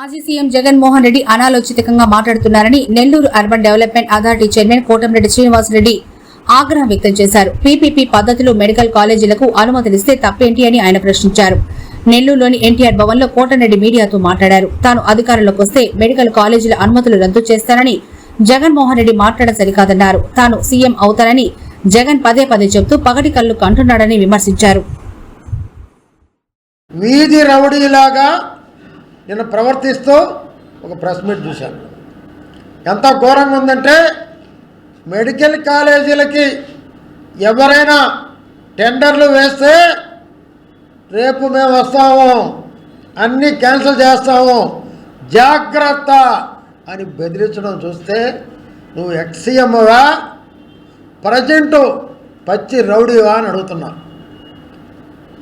మాజీ సీఎం జగన్మోహన్ రెడ్డి అనాలోచితంగా మాట్లాడుతున్నారని Nellore urban development authority chairman Kotamreddy Srinivasa Reddy ఆగ్రహం వ్యక్తం చేశారు. పీపీపీ పద్ధతిలో మెడికల్ కాలేజీలకు అనుమతులిస్తే తప్పేంటి అని ఆయన ప్రశ్నించారు. నెల్లూరులోని ఎన్టీఆర్ భవన్ లో కోటంరెడ్డి మీడియాతో మాట్లాడారు. తాను అధికారంలోకి వస్తే మెడికల్ కాలేజీల అనుమతులు రద్దు చేస్తానని జగన్మోహన్ రెడ్డి మాట్లాడడం సరికాదన్నారు. తాను సీఎం అవుతానని జగన్ పదే పదే చెబుతూ పగటి కళ్ళు కంటున్నాడని విమర్శించారు. వీధి రౌడీలాగా నిన్న ప్రవర్తిస్తూ ఒక ప్రెస్ మీట్ చూశాను. ఎంత ఘోరంగా ఉందంటే మెడికల్ కాలేజీలకి ఎవరైనా టెండర్లు వేస్తే రేపు మేము వస్తాము, అన్నీ క్యాన్సిల్ చేస్తాము, జాగ్రత్త అని బెదిరించడం చూస్తే నువ్వు ఎక్స్సీఎంవా ప్రజెంటు పచ్చి రౌడీవా అని అడుగుతున్నా.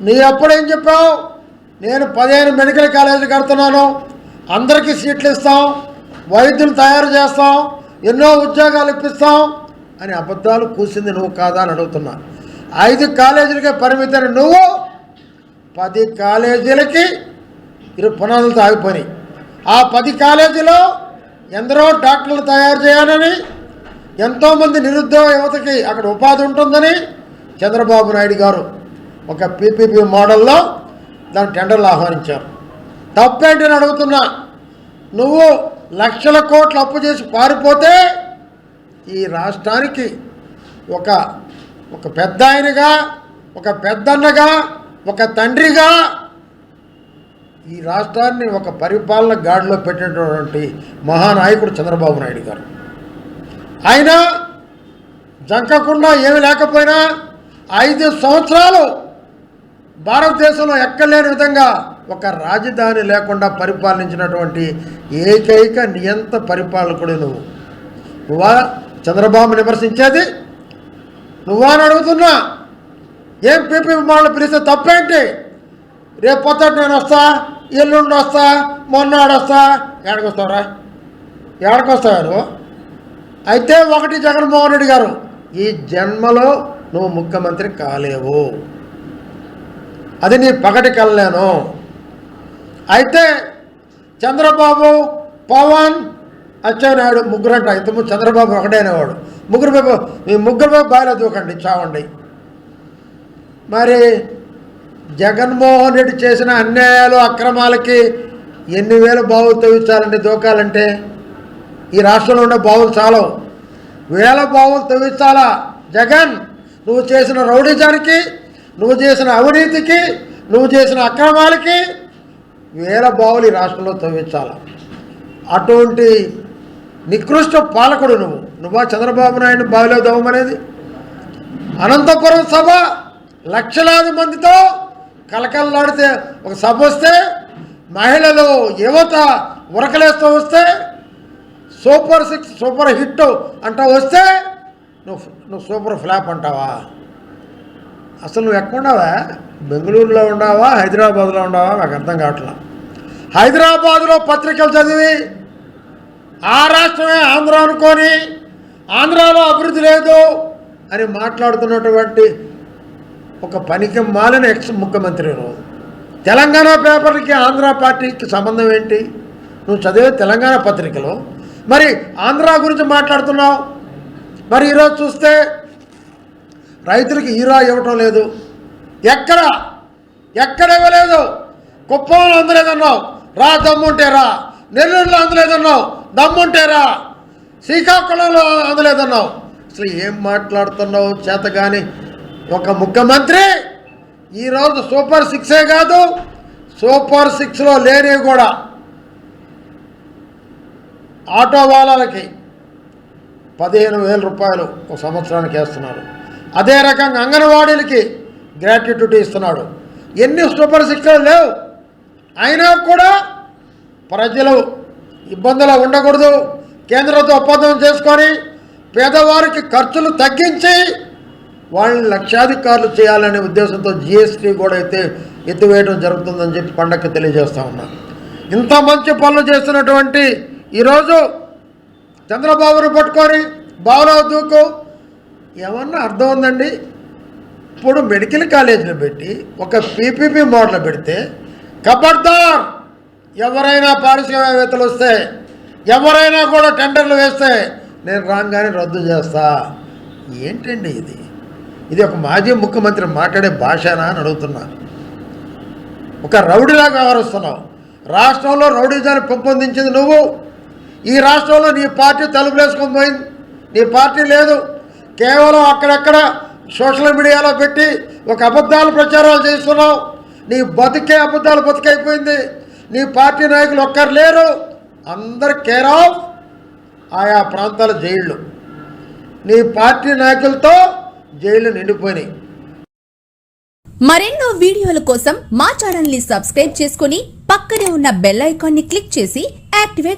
నీ అప్పుడేం చెప్పావు? నేను 15 మెడికల్ కాలేజీలు కడుతున్నాను, అందరికీ సీట్లు ఇస్తాం, వైద్యులు తయారు చేస్తాం, ఎన్నో ఉద్యోగాలు ఇప్పిస్తాం అని అబద్ధాలు కూసింది నువ్వు కాదా అని అడుగుతున్నా. 5 కాలేజీలకే పరిమితమైన నువ్వు 10 కాలేజీలకి పునాదులతో ఆగిపోయినాయి. ఆ 10 కాలేజీలో ఎందరో డాక్టర్లు తయారు చేయాలని, ఎంతోమంది నిరుద్యోగ యువతకి అక్కడ ఉపాధి ఉంటుందని చంద్రబాబు నాయుడు గారు ఒక పీపీపీ మోడల్లో దాని టెండర్లు ఆహ్వానించారు. తప్పేంటి అని అడుగుతున్నా. నువ్వు లక్షల కోట్లు అప్పు చేసి పారిపోతే ఈ రాష్ట్రానికి ఒక పెద్ద ఆయనగా, ఒక పెద్దన్నగా, ఒక తండ్రిగా ఈ రాష్ట్రాన్ని ఒక పరిపాలన గాడిలో పెట్టినటువంటి మహానాయకుడు చంద్రబాబు నాయుడు గారు. ఆయన జంకకుండా ఏమి లేకపోయినా 5 సంవత్సరాలు భారతదేశంలో ఎక్కలేని విధంగా ఒక రాజధాని లేకుండా పరిపాలించినటువంటి ఏకైక నియంత పరిపాలకుడు నువ్వా చంద్రబాబు విమర్శించేది? నువ్వా అని అడుగుతున్నా. ఏం పీపీ మోడల్ పిలిస్తే తప్పేంటి? రేపు పొద్దుట నేను వస్తా, ఎల్లుండి వస్తా, మొన్నాడు వస్తా. ఏడకొస్తావురా? ఏడకొస్తావు? అయితే ఒకటి జగన్మోహన్ రెడ్డి గారు, ఈ జన్మలో నువ్వు ముఖ్యమంత్రి కాలేవు, అది నీ పగటి కల్లేను. అయితే చంద్రబాబు, పవన్, అచ్చెన్నాయుడు ముగ్గురంట. ఇంతకుముందు చంద్రబాబు ఒకటే అనేవాడు. మీ ముగ్గురు బాగా దూకండి, చావండి. మరి జగన్మోహన్ రెడ్డి చేసిన అన్యాయాలు, అక్రమాలకి ఎన్ని వేల బావులు తవ్వించాలండి దూకాలంటే? ఈ రాష్ట్రంలో ఉండే బావులు చాలవు, వేల బావులు తవ్వించాలా. జగన్, నువ్వు చేసిన రౌడీజానికి, నువ్వు చేసిన అవినీతికి, నువ్వు చేసిన అక్రమాలకి వేల బావులు ఈ రాష్ట్రంలో తవ్వించాల. అటువంటి నికృష్ట పాలకుడు నువ్వా చంద్రబాబు నాయుడు బావిలో దవ్వమనేది? అనంతపురం సభ లక్షలాది మందితో కలకల్లాడితే ఒక సభ వస్తే, మహిళలు, యువత ఉరకలేస్తూ వస్తే, సూపర్ 6 సూపర్ హిట్ అంటూ వస్తే నువ్వు సూపర్ ఫ్లాప్ అంటావా? అసలు నువ్వు ఎక్కడున్నావా? బెంగళూరులో ఉన్నావా, హైదరాబాద్లో ఉన్నావా? నాకు అర్థం కావట్లా. హైదరాబాదులో పత్రికలు చదివి ఆ రాష్ట్రమే ఆంధ్ర అనుకొని ఆంధ్రాలో అభివృద్ధి లేదు అని మాట్లాడుతున్నటువంటి ఒక పనికి మాలిన ముఖ్యమంత్రి నువ్వు. తెలంగాణ పేపర్లకి ఆంధ్ర పార్టీకి సంబంధం ఏంటి? నువ్వు చదివే తెలంగాణ పత్రికలో మరి ఆంధ్ర గురించి మాట్లాడుతున్నావు. మరి ఈరోజు చూస్తే రైతులకి హీరో ఇవ్వటం లేదు. ఎక్కడ ఇవ్వలేదు. కుప్పంలో అందలేదన్నావు, రా దమ్ముంటే రా. నెల్లూరులో అందలేదన్నావు, దమ్ముంటే రా. శ్రీకాకుళంలో అందలేదన్నావు. అసలు ఏం మాట్లాడుతున్నావు? చేత కానీ ఒక ముఖ్యమంత్రి ఈరోజు సూపర్ 6 కాదు, సూపర్ 6లో లేనివి కూడా ఆటో వాళ్ళకి 15,000 రూపాయలు ఒక సంవత్సరానికి వేస్తున్నాడు. అదే రకంగా అంగన్వాడీలకి గ్రాట్యుటీ ఇస్తున్నాడు. ఎన్ని సూపర్ 6 లేవు. అయినా కూడా ప్రజలు ఇబ్బందులు ఉండకూడదు, కేంద్రంతో ఒప్పందం చేసుకొని పేదవారికి ఖర్చులు తగ్గించి వాళ్ళని లక్షాధికారులు చేయాలనే ఉద్దేశంతో జిఎస్టీ కూడా ఎత్తివేయడం జరుగుతుందని చెప్పి పండగకి తెలియజేస్తూ ఉన్నా. ఇంత మంచి పనులు చేస్తున్నటువంటి ఈరోజు చంద్రబాబును పట్టుకొని బావులో దూకు ఏమన్నా అర్థం ఉందండి? ఇప్పుడు మెడికల్ కాలేజీలు పెట్టి ఒక పీపీపీ మోడల్ పెడితే ఖబర్దార్ ఎవరైనా పారిశ్రామికవేత్తలు వస్తే, ఎవరైనా కూడా టెండర్లు వేస్తే నేను రాగానే రద్దు చేస్తా. ఏంటండి ఇది? ఇది ఒక మాజీ ముఖ్యమంత్రి మాట్లాడే భాషనా అని అడుగుతున్నా. ఒక రౌడీలాగా వ్యవహరిస్తున్నావు. రాష్ట్రంలో రౌడీజాన్ని పెంపొందించింది నువ్వు. ఈ రాష్ట్రంలో నీ పార్టీ తలుపులేసుకొని పోయింది. నీ పార్టీ లేదు. కేవలం అక్కడక్కడ సోషల్ మీడియాలో పెట్టి ఒక అబద్ధాలు ప్రచారాలు చేస్తున్నావు. నీ బతికే అబద్ధాలు బతికైపోయింది. నీ పార్టీ నాయకులు ఒక్కరు లేరు. అందరు కేర్ ఆఫ్ ఆయా ప్రాంతాల జైళ్ళు. నీ పార్టీ నాయకులతో జైళ్ళు నిండిపోయినాయి. మరెన్నో వీడియోల కోసం మా ఛానల్ ని సబ్స్క్రైబ్ చేసుకుని పక్కనే ఉన్న బెల్ ఐకాన్ ని క్లిక్ చేసి యాక్టివేట్